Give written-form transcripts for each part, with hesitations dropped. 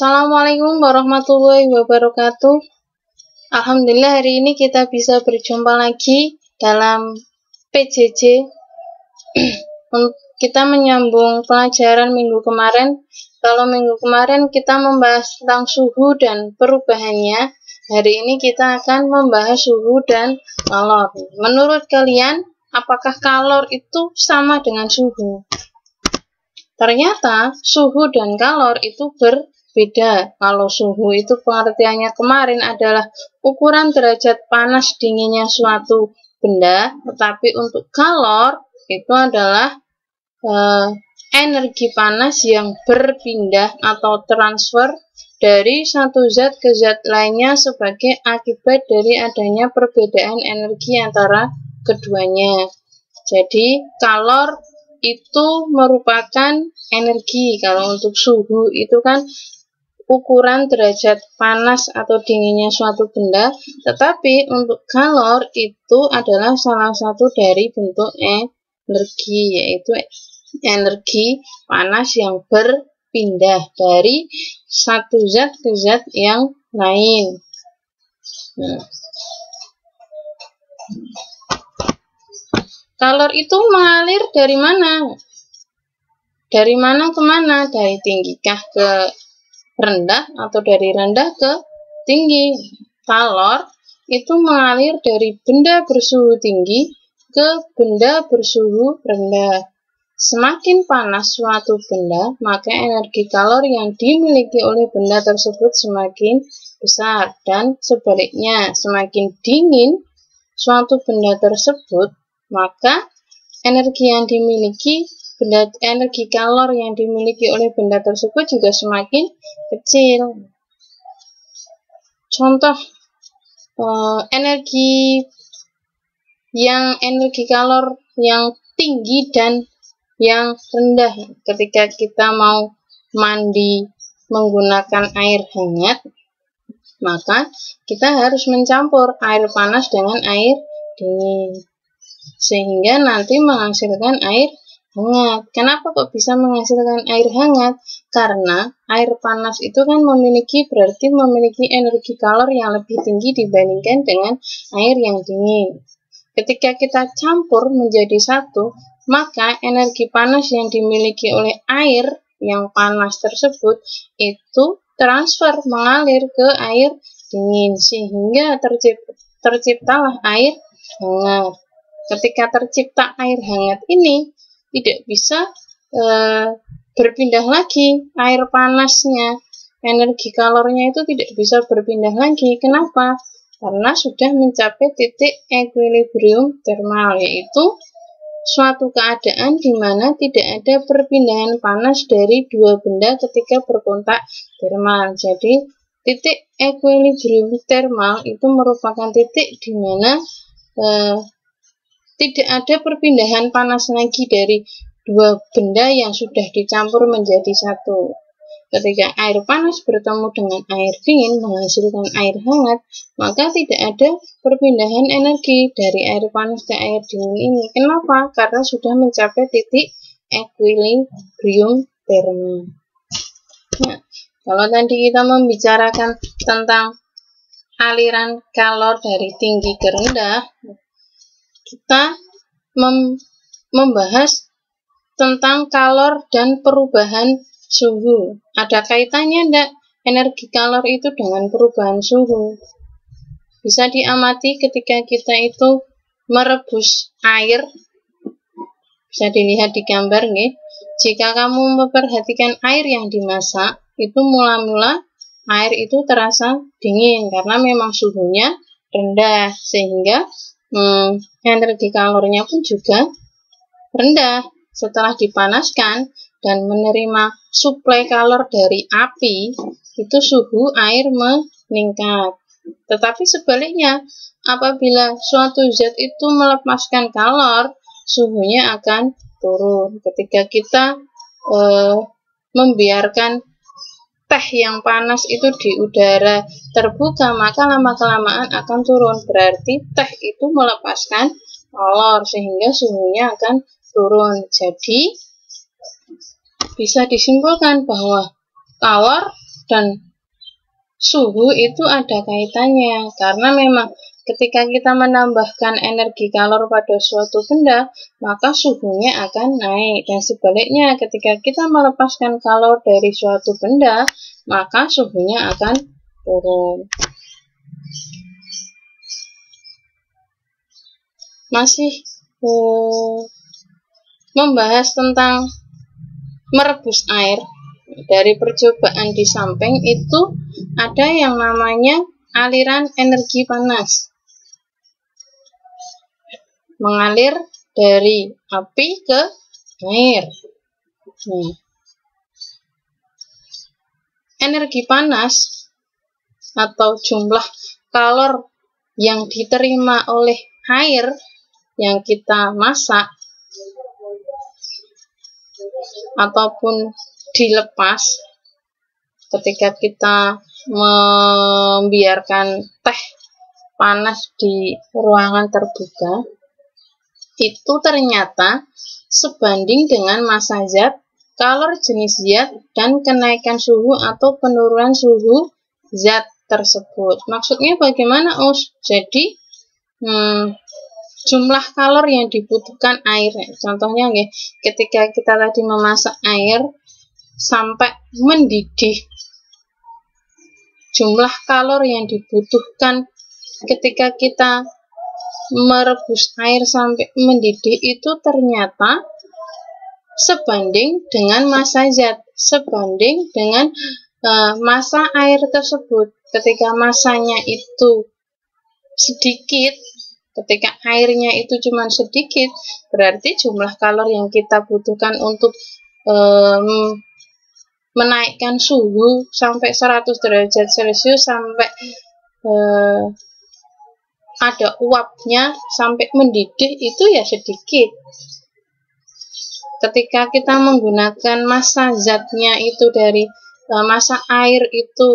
Assalamualaikum warahmatullahi wabarakatuh. Alhamdulillah hari ini kita bisa berjumpa lagi dalam PJJ. Kita menyambung pelajaran minggu kemarin. Kalau minggu kemarin kita membahas tentang suhu dan perubahannya, hari ini kita akan membahas suhu dan kalor. Menurut kalian, apakah kalor itu sama dengan suhu? Ternyata suhu dan kalor itu berbeda. Kalau suhu itu pengertiannya kemarin adalah ukuran derajat panas dinginnya suatu benda, tetapi untuk kalor itu adalah energi panas yang berpindah atau transfer dari satu zat ke zat lainnya sebagai akibat dari adanya perbedaan energi antara keduanya. Jadi kalor itu merupakan energi. Kalau untuk suhu itu kan ukuran derajat panas atau dinginnya suatu benda, tetapi untuk kalor itu adalah salah satu dari bentuk energi, yaitu energi panas yang berpindah dari satu zat ke zat yang lain. Kalor itu mengalir dari mana? Dari mana ke mana? Dari tinggikah ke rendah atau dari rendah ke tinggi? Kalor itu mengalir dari benda bersuhu tinggi ke benda bersuhu rendah. Semakin panas suatu benda, maka energi kalor yang dimiliki oleh benda tersebut semakin besar. Dan sebaliknya, semakin dingin suatu benda tersebut, maka energi kalor yang dimiliki oleh benda tersebut juga semakin kecil. Contoh energi kalor yang tinggi dan yang rendah. Ketika kita mau mandi menggunakan air hangat, maka kita harus mencampur air panas dengan air dingin, sehingga nanti menghasilkan air hangat. Kenapa kok bisa menghasilkan air hangat? Karena air panas itu kan berarti memiliki energi kalor yang lebih tinggi dibandingkan dengan air yang dingin. Ketika kita campur menjadi satu, maka energi panas yang dimiliki oleh air yang panas tersebut itu transfer mengalir ke air dingin, sehingga terciptalah air hangat. Ketika tercipta air hangat ini tidak bisa berpindah lagi, air panasnya, energi kalornya itu tidak bisa berpindah lagi. Kenapa? Karena sudah mencapai titik equilibrium thermal, yaitu suatu keadaan di mana tidak ada perpindahan panas dari dua benda ketika berkontak thermal. Jadi titik equilibrium thermal itu merupakan titik di mana tidak ada perpindahan panas lagi dari dua benda yang sudah dicampur menjadi satu. Ketika air panas bertemu dengan air dingin menghasilkan air hangat, maka tidak ada perpindahan energi dari air panas ke air dingin ini. Kenapa? Karena sudah mencapai titik equilibrium thermal. Nah, kalau tadi kita membicarakan tentang aliran kalor dari tinggi ke rendah, kita membahas tentang kalor dan perubahan suhu. Ada kaitannya enggak energi kalor itu dengan perubahan suhu? Bisa diamati ketika kita itu merebus air. Bisa dilihat di gambar nih. Jika kamu memperhatikan air yang dimasak, itu mula-mula air itu terasa dingin karena memang suhunya rendah, sehingga energi kalornya pun juga rendah. Setelah dipanaskan dan menerima suplai kalor dari api, itu suhu air meningkat. Tetapi sebaliknya, apabila suatu zat itu melepaskan kalor, suhunya akan turun. Ketika kita membiarkan teh yang panas itu di udara terbuka, maka lama-kelamaan akan turun. Berarti teh itu melepaskan kalor, sehingga suhunya akan turun. Jadi bisa disimpulkan bahwa kalor dan suhu itu ada kaitannya, karena memang ketika kita menambahkan energi kalor pada suatu benda, maka suhunya akan naik, dan sebaliknya ketika kita melepaskan kalor dari suatu benda, maka suhunya akan turun. Masih membahas tentang merebus air. Dari percobaan di samping itu ada yang namanya aliran energi panas, mengalir dari api ke air. Energi panas atau jumlah kalor yang diterima oleh air yang kita masak ataupun dilepas ketika kita membiarkan teh panas di ruangan terbuka, itu ternyata sebanding dengan massa zat, kalor jenis zat, dan kenaikan suhu atau penurunan suhu zat tersebut. Maksudnya bagaimana, Us? Jadi jumlah kalor yang dibutuhkan air, contohnya ketika kita tadi memasak air sampai mendidih, jumlah kalor yang dibutuhkan ketika kita merebus air sampai mendidih itu ternyata sebanding dengan massa zat, sebanding dengan massa air tersebut. Ketika massanya itu sedikit, ketika airnya itu cuma sedikit, berarti jumlah kalor yang kita butuhkan untuk menaikkan suhu sampai 100 derajat Celcius sampai ada uapnya sampai mendidih itu ya sedikit. Ketika kita menggunakan massa zatnya itu dari massa air itu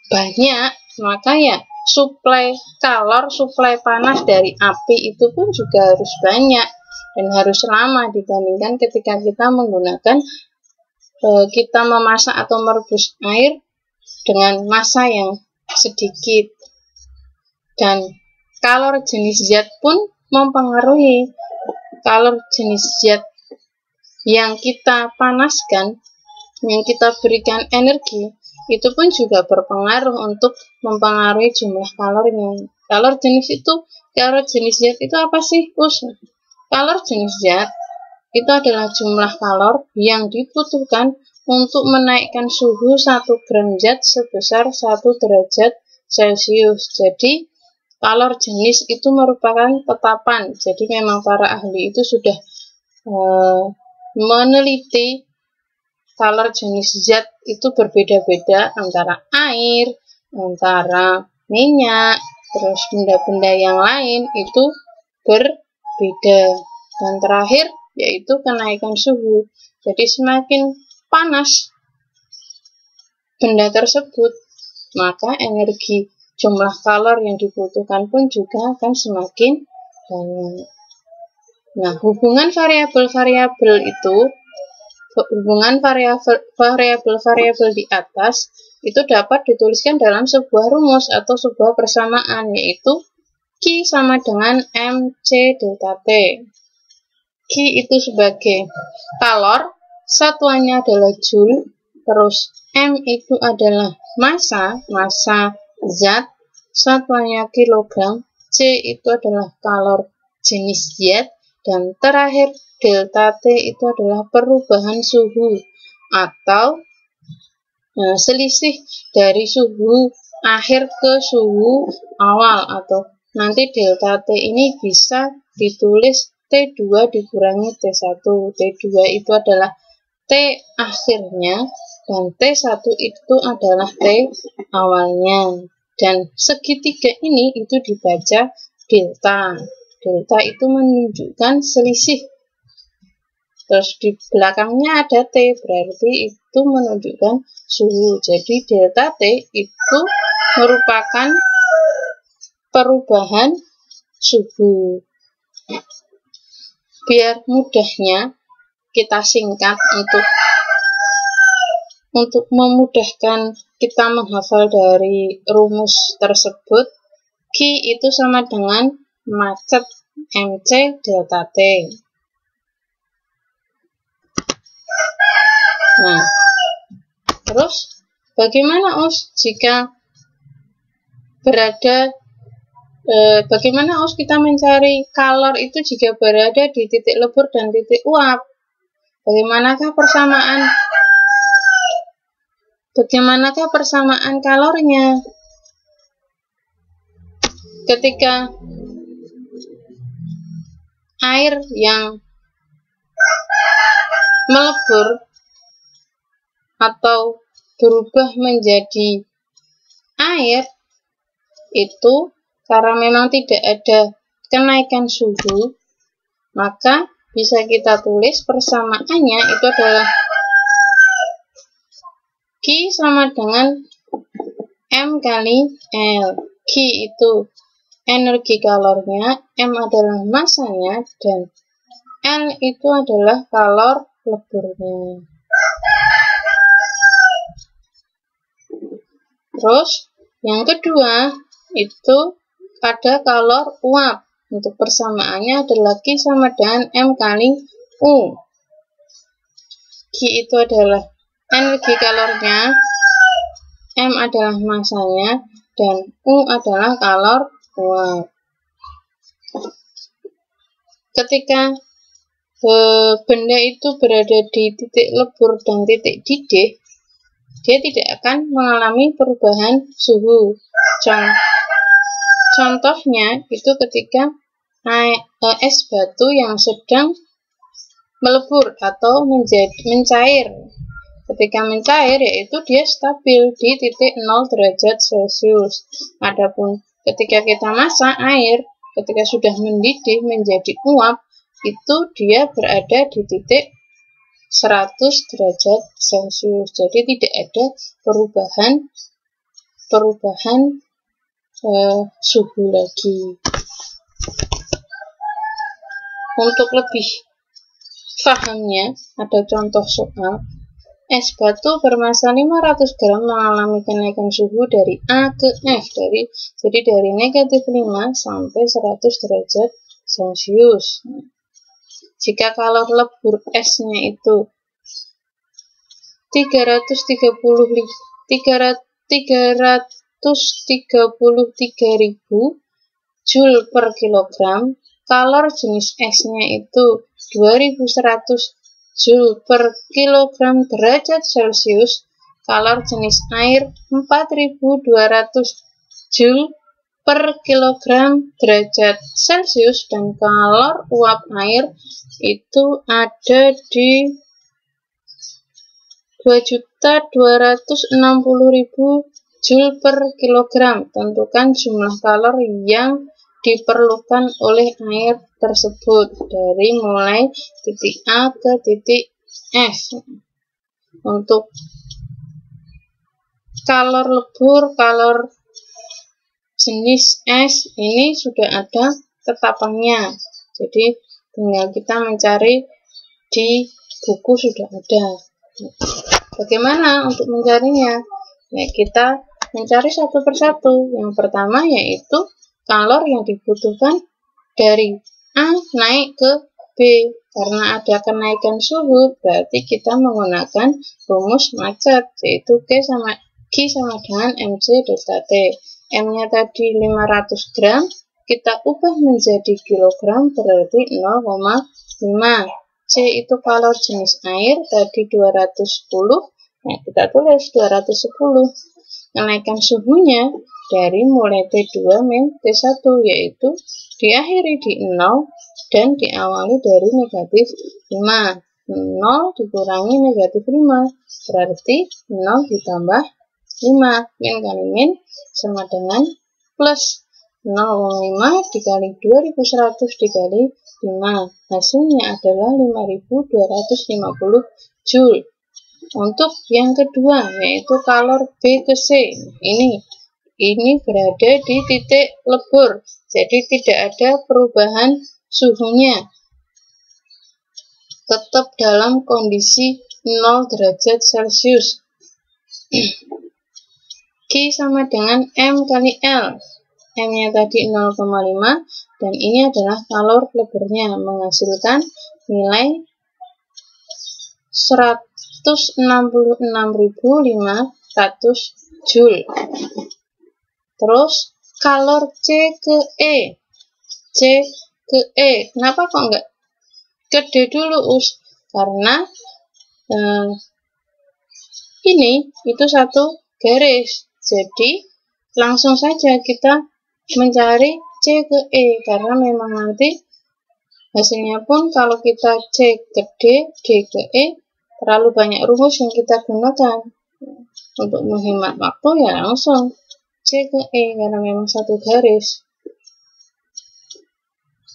banyak, maka ya suplai kalor, suplai panas dari api itu pun juga harus banyak dan harus lama dibandingkan ketika kita menggunakan kita memasak atau merebus air dengan massa yang sedikit. Dan kalor jenis zat pun mempengaruhi. Kalor jenis zat yang kita panaskan, yang kita berikan energi, itu pun juga berpengaruh untuk mempengaruhi jumlah kalornya. Kalor jenis zat itu apa sih, Us? Kalor jenis zat itu adalah jumlah kalor yang dibutuhkan untuk menaikkan suhu 1 gram zat sebesar 1 derajat Celcius. Jadi, kalor jenis itu merupakan tetapan. Jadi, memang para ahli itu sudah meneliti kalor jenis zat itu berbeda-beda antara air, antara minyak, terus benda-benda yang lain itu berbeda. Dan terakhir yaitu kenaikan suhu. Jadi semakin panas benda tersebut, maka energi jumlah kalor yang dibutuhkan pun juga akan semakin banyak. Nah, hubungan variabel-variabel itu, hubungan variabel-variabel di atas itu dapat dituliskan dalam sebuah rumus atau sebuah persamaan, yaitu Q sama dengan MC delta T. Q itu sebagai kalor, satuannya adalah joule, terus M itu adalah massa zat, satuannya kilogram, C itu adalah kalor jenis zat, dan terakhir delta T itu adalah perubahan suhu atau selisih dari suhu akhir ke suhu awal, atau nanti delta T ini bisa ditulis T2 dikurangi T1. T2 itu adalah T akhirnya dan T1 itu adalah T awalnya. Dan segitiga ini itu dibaca delta. Delta itu menunjukkan selisih. Terus di belakangnya ada T, berarti itu menunjukkan suhu. Jadi delta T itu merupakan perubahan suhu. Biar mudahnya kita singkat untuk untuk memudahkan kita menghafal dari rumus tersebut, Q itu sama dengan macet MC delta T. Nah, terus bagaimana jika bagaimana kita mencari kalor itu jika berada di titik lebur dan titik uap? Bagaimanakah persamaan kalornya? Ketika air yang melebur atau berubah menjadi air, itu karena memang tidak ada kenaikan suhu, maka bisa kita tulis persamaannya itu adalah Q sama dengan M kali L. Q itu energi kalornya, M adalah masanya, dan L itu adalah kalor leburnya. Terus yang kedua itu ada kalor uap. Untuk persamaannya adalah Q sama dengan M kali U. Q itu adalah energi kalornya, M adalah masanya, dan U adalah kalor uap. Ketika benda itu berada di titik lebur dan titik didih, dia tidak akan mengalami perubahan suhu. Contohnya itu ketika es batu yang sedang melebur atau mencair. Ketika mencair yaitu dia stabil di titik 0 derajat Celcius. Adapun ketika kita masak air, ketika sudah mendidih menjadi uap, itu dia berada di titik 100 derajat Celcius. Jadi tidak ada perubahan suhu lagi. Untuk lebih pahamnya, ada contoh soal. Es batu bermassa 500 gram mengalami kenaikan suhu dari A ke F, jadi dari negatif 5 sampai 100 derajat Celcius. Jika kalor lebur esnya itu 333.000 Joule per kilogram, kalor jenis esnya itu 2100 Joule per kilogram derajat Celcius, kalor jenis air 4200 Joule per kilogram derajat Celcius, dan kalor uap air itu ada di 2.260.000 Joule per kilogram. Tentukan jumlah kalor yang diperlukan oleh air tersebut dari mulai titik A ke titik F. Untuk kalor lebur, kalor jenis es ini sudah ada ketetapannya. Jadi tinggal kita mencari di buku sudah ada. Bagaimana untuk mencarinya? Ya, kita mencari satu persatu. Yang pertama yaitu kalor yang dibutuhkan dari A naik ke B. Karena ada kenaikan suhu, berarti kita menggunakan rumus macet, yaitu Q sama dengan MC delta T. M-nya tadi 500 gram, kita ubah menjadi kilogram, berarti 0,5. C itu kalor jenis air, tadi 210, nah kita tulis 210. Kenaikan suhunya dari mulai T2 min T1, yaitu diakhiri di 0 dan diawali dari negatif 5. 0 dikurangi negatif 5, berarti 0 ditambah 5. Min kali min sama dengan plus 0,5 dikali 2100 dikali 5. Hasilnya adalah 5250 Joule. Untuk yang kedua yaitu kalor B ke C. Ini berada di titik lebur, jadi tidak ada perubahan suhunya. Tetap dalam kondisi 0 derajat Celcius. Q sama dengan M kali L. M-nya tadi 0,5 dan ini adalah kalor leburnya, menghasilkan nilai 166.500 Joule. Terus kalor C ke E. C ke E. Kenapa kok enggak ke D dulu, Us? Karena ini itu satu garis. Jadi langsung saja kita mencari C ke E karena memang nanti hasilnya pun kalau kita C ke D, D ke E terlalu banyak rumus yang kita gunakan. Untuk menghemat waktu ya langsung C ke E karena memang satu garis.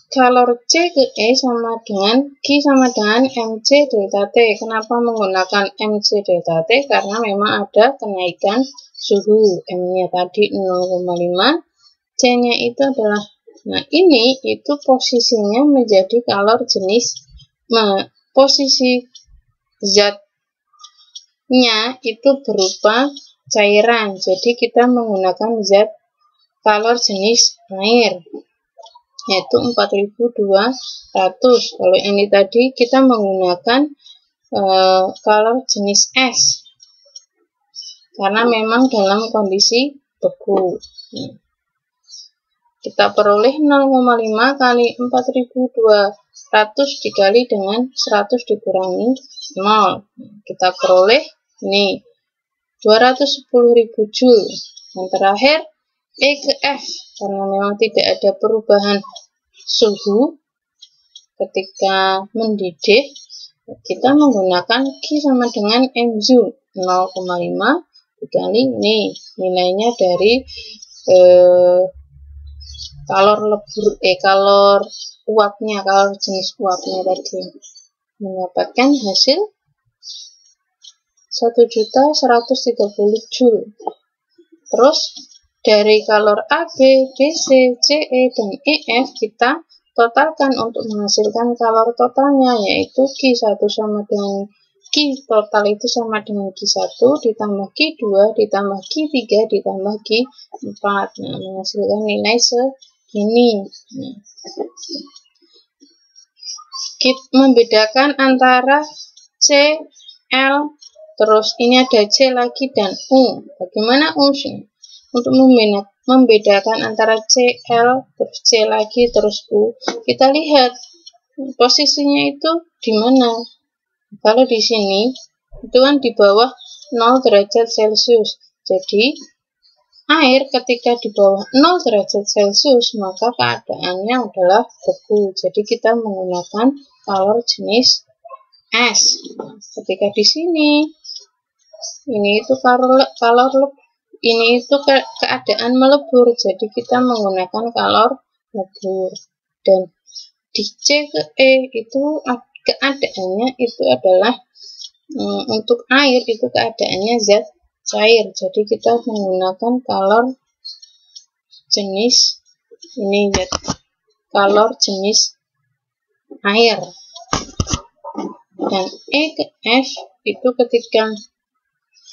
Kalor C ke E sama dengan Q sama dengan MC delta T. Kenapa menggunakan MC delta T? Karena memang ada kenaikan suhu. M-nya tadi 0,5, C-nya itu adalah, nah ini itu posisinya menjadi kalor jenis, posisi zatnya itu berupa cairan. Jadi kita menggunakan zat kalor jenis air, yaitu 4200. Kalau ini tadi kita menggunakan kalor jenis es karena memang dalam kondisi beku. Kita peroleh 0,5 kali 4200 dikali dengan 100 dikurangi 0. Kita peroleh ini 210.000 Joule. Yang terakhir E ke F, karena memang tidak ada perubahan suhu ketika mendidih, kita menggunakan Q sama dengan MU 0,5 dikali ini nilainya dari kalor lebur kalor uapnya, kalor jenis uapnya tadi, mendapatkan hasil 1.130 Joule. Terus dari kalor A, B, D, C, C, E, dan E, F kita totalkan untuk menghasilkan kalor totalnya, yaitu Q1 sama dengan Q total itu sama dengan Q1 ditambah Q2 ditambah Q3 ditambah Q4. Nah, menghasilkan nilai segini. Kita membedakan antara C, L, terus ini ada C lagi dan U. Bagaimana U? Untuk membedakan antara C, L, terus C lagi, terus U, kita lihat posisinya itu di mana. Kalau di sini itu kan di bawah 0 derajat Celcius. Jadi air ketika di bawah 0 derajat Celcius maka keadaannya adalah beku. Jadi kita menggunakan kalor jenis es. Ketika di sini ini itu kalor ini itu keadaan melebur. Jadi kita menggunakan kalor lebur. Dan di C ke E itu keadaannya itu adalah untuk air itu keadaannya zat cair. Jadi kita menggunakan kalor jenis ini, zat kalor jenis air. Dan E ke F itu ketika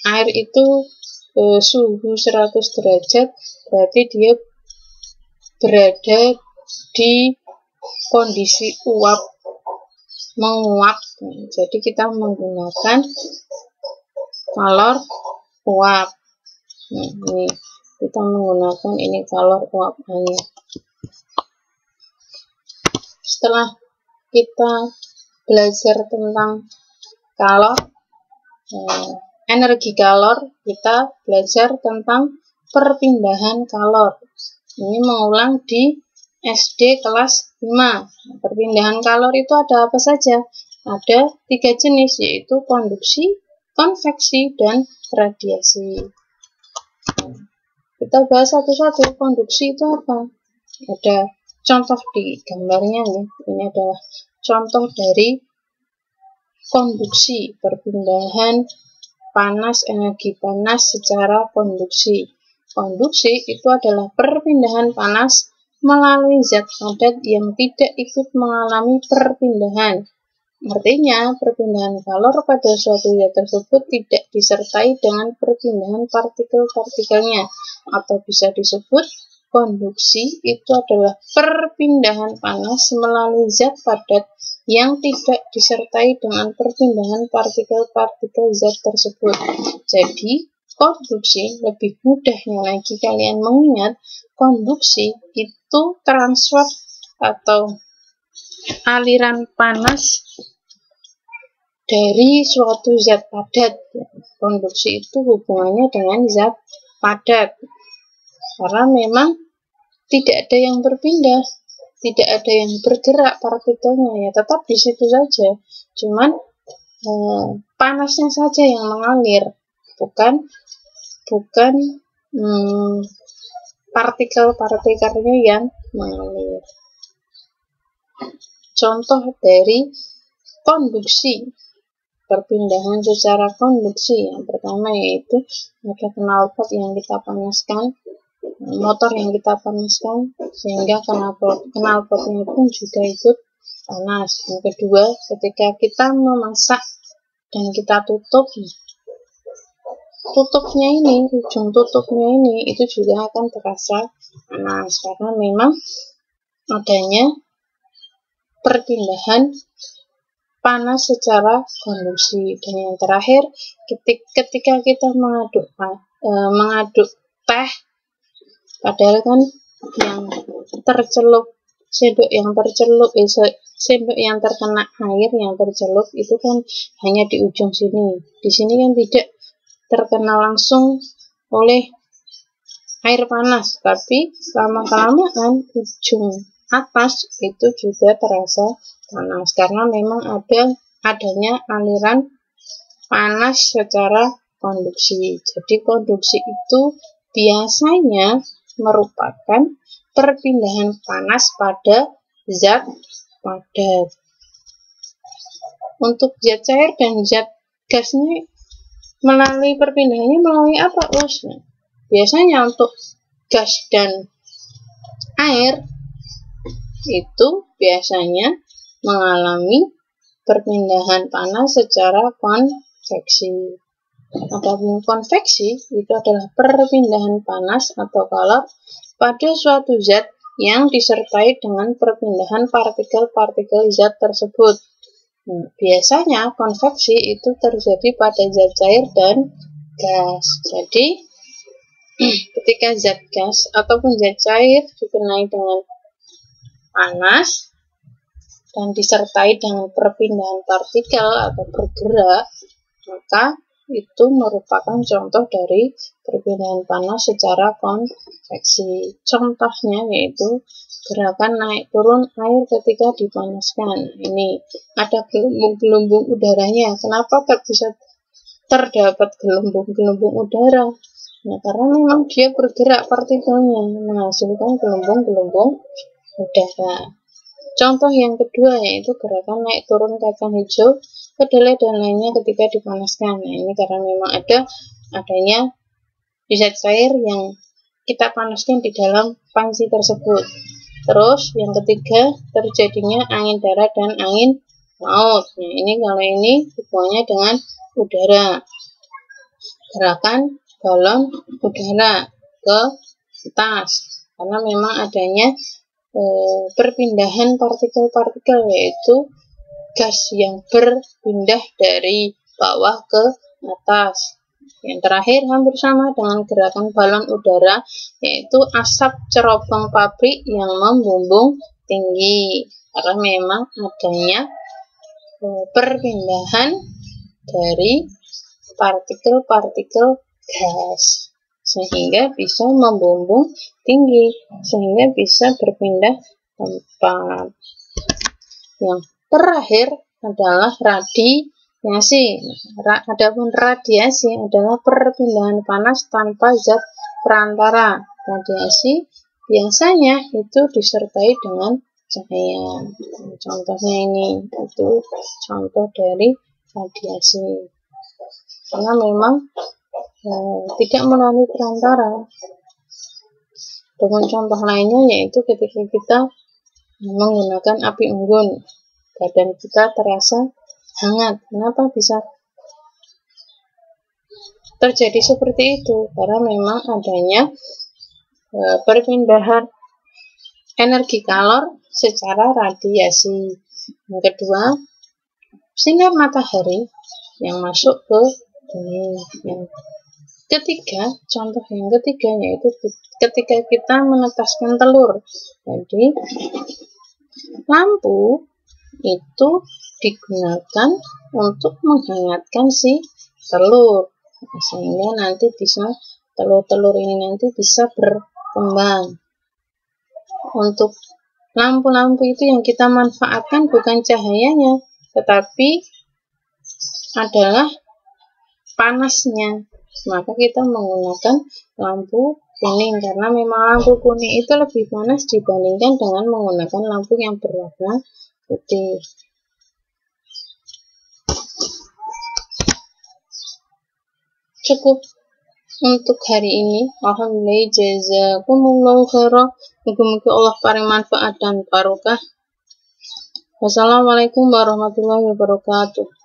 air itu suhu 100 derajat, berarti dia berada di kondisi uap menguap. Jadi kita menggunakan kalor uap. Nah, ini kita menggunakan ini kalor uap air. Setelah kita belajar tentang kalor, energi kalor, kita belajar tentang perpindahan kalor. Ini mengulang di SD kelas 5. Perpindahan kalor itu ada apa saja? Ada 3 jenis, yaitu konduksi, konveksi, dan radiasi. Kita bahas satu-satu. Konduksi itu apa? Ada contoh di gambarnya nih. Ini adalah contoh dari konduksi, perpindahan panas, energi panas secara konduksi. Konduksi itu adalah perpindahan panas melalui zat padat yang tidak ikut mengalami perpindahan. Artinya, perpindahan kalor pada suatu zat tersebut tidak disertai dengan perpindahan partikel-partikelnya, atau bisa disebut konduksi itu adalah perpindahan panas melalui zat padat yang tidak disertai dengan perpindahan partikel-partikel zat tersebut. Jadi, konduksi, lebih mudahnya lagi kalian mengingat, konduksi itu transfer atau aliran panas dari suatu zat padat. Konduksi itu hubungannya dengan zat padat. Karena memang tidak ada yang berpindah, tidak ada yang bergerak partikelnya, ya tetap di situ saja. Cuman panasnya saja yang mengalir, bukan partikel-partikelnya yang mengalir. Contoh dari konduksi, perpindahan secara konduksi, yang pertama yaitu ada knalpot yang kita panaskan, motor yang kita panaskan, sehingga knalpotnya pun juga ikut panas. Yang kedua, ketika kita memasak dan kita tutupnya ini, ujung tutupnya ini, itu juga akan terasa panas, karena memang adanya perpindahan panas secara konduksi. Dan yang terakhir, ketika kita mengaduk teh, padahal kan yang tercelup, sendok yang terkena air yang tercelup itu kan hanya di ujung sini. Di sini kan tidak terkena langsung oleh air panas, tapi lama-kelamaan ujung atas itu juga terasa panas, karena memang adanya aliran panas secara konduksi. Jadi konduksi itu biasanya merupakan perpindahan panas pada zat padat. Untuk zat cair dan zat gas ini melalui perpindahannya melalui apa, Us? Biasanya untuk gas dan air itu biasanya mengalami perpindahan panas secara konveksi. Adapun konveksi itu adalah perpindahan panas atau kalor pada suatu zat yang disertai dengan perpindahan partikel-partikel zat tersebut. Biasanya konveksi itu terjadi pada zat cair dan gas. Jadi, ketika zat gas ataupun zat cair dikenai dengan panas dan disertai dengan perpindahan partikel atau bergerak, maka itu merupakan contoh dari perpindahan panas secara konveksi. Contohnya yaitu gerakan naik turun air ketika dipanaskan. Ini ada gelembung-gelembung udaranya. Kenapa bisa terdapat gelembung-gelembung udara? Nah, karena memang dia bergerak partikelnya, menghasilkan gelembung-gelembung udara. Contoh yang kedua yaitu gerakan naik turun kacang hijau, kedelai dan lainnya ketika dipanaskan. Nah, ini karena memang adanya zat cair yang kita panaskan di dalam panci tersebut. Terus yang ketiga, terjadinya angin darat dan angin laut. Nah, kalau ini hubungannya dengan udara. Gerakan balon udara ke atas, karena memang adanya perpindahan partikel-partikel, yaitu gas yang berpindah dari bawah ke atas. Yang terakhir hampir sama dengan gerakan balon udara, yaitu asap cerobong pabrik yang membumbung tinggi, karena memang adanya perpindahan dari partikel-partikel gas sehingga bisa membumbung tinggi, sehingga bisa berpindah tempat. Yang terakhir adalah radiasi. Adapun radiasi adalah perpindahan panas tanpa zat perantara. Radiasi biasanya itu disertai dengan cahaya. Contohnya ini, itu contoh dari radiasi. Karena memang tidak melalui perantara. Dengan contoh lainnya yaitu ketika kita menggunakan api unggun. badan kita terasa hangat. Kenapa bisa terjadi seperti itu? Karena memang adanya perpindahan energi kalor secara radiasi. Yang kedua, sinar matahari yang masuk ke bumi. Yang ketiga, contoh yang ketiga yaitu ketika kita menetaskan telur. Jadi lampu itu digunakan untuk menghangatkan si telur, sehingga nanti bisa telur-telur ini nanti bisa berkembang. Untuk lampu-lampu itu yang kita manfaatkan bukan cahayanya, tetapi adalah panasnya. Maka kita menggunakan lampu kuning, karena memang lampu kuning itu lebih panas dibandingkan dengan menggunakan lampu yang berwarna putih. Cukup untuk hari ini. Alhamdulillah, jazakumullahu khairan. Muga-muga Allah paring manfaat dan barokah. Wassalamualaikum warahmatullahi wabarakatuh.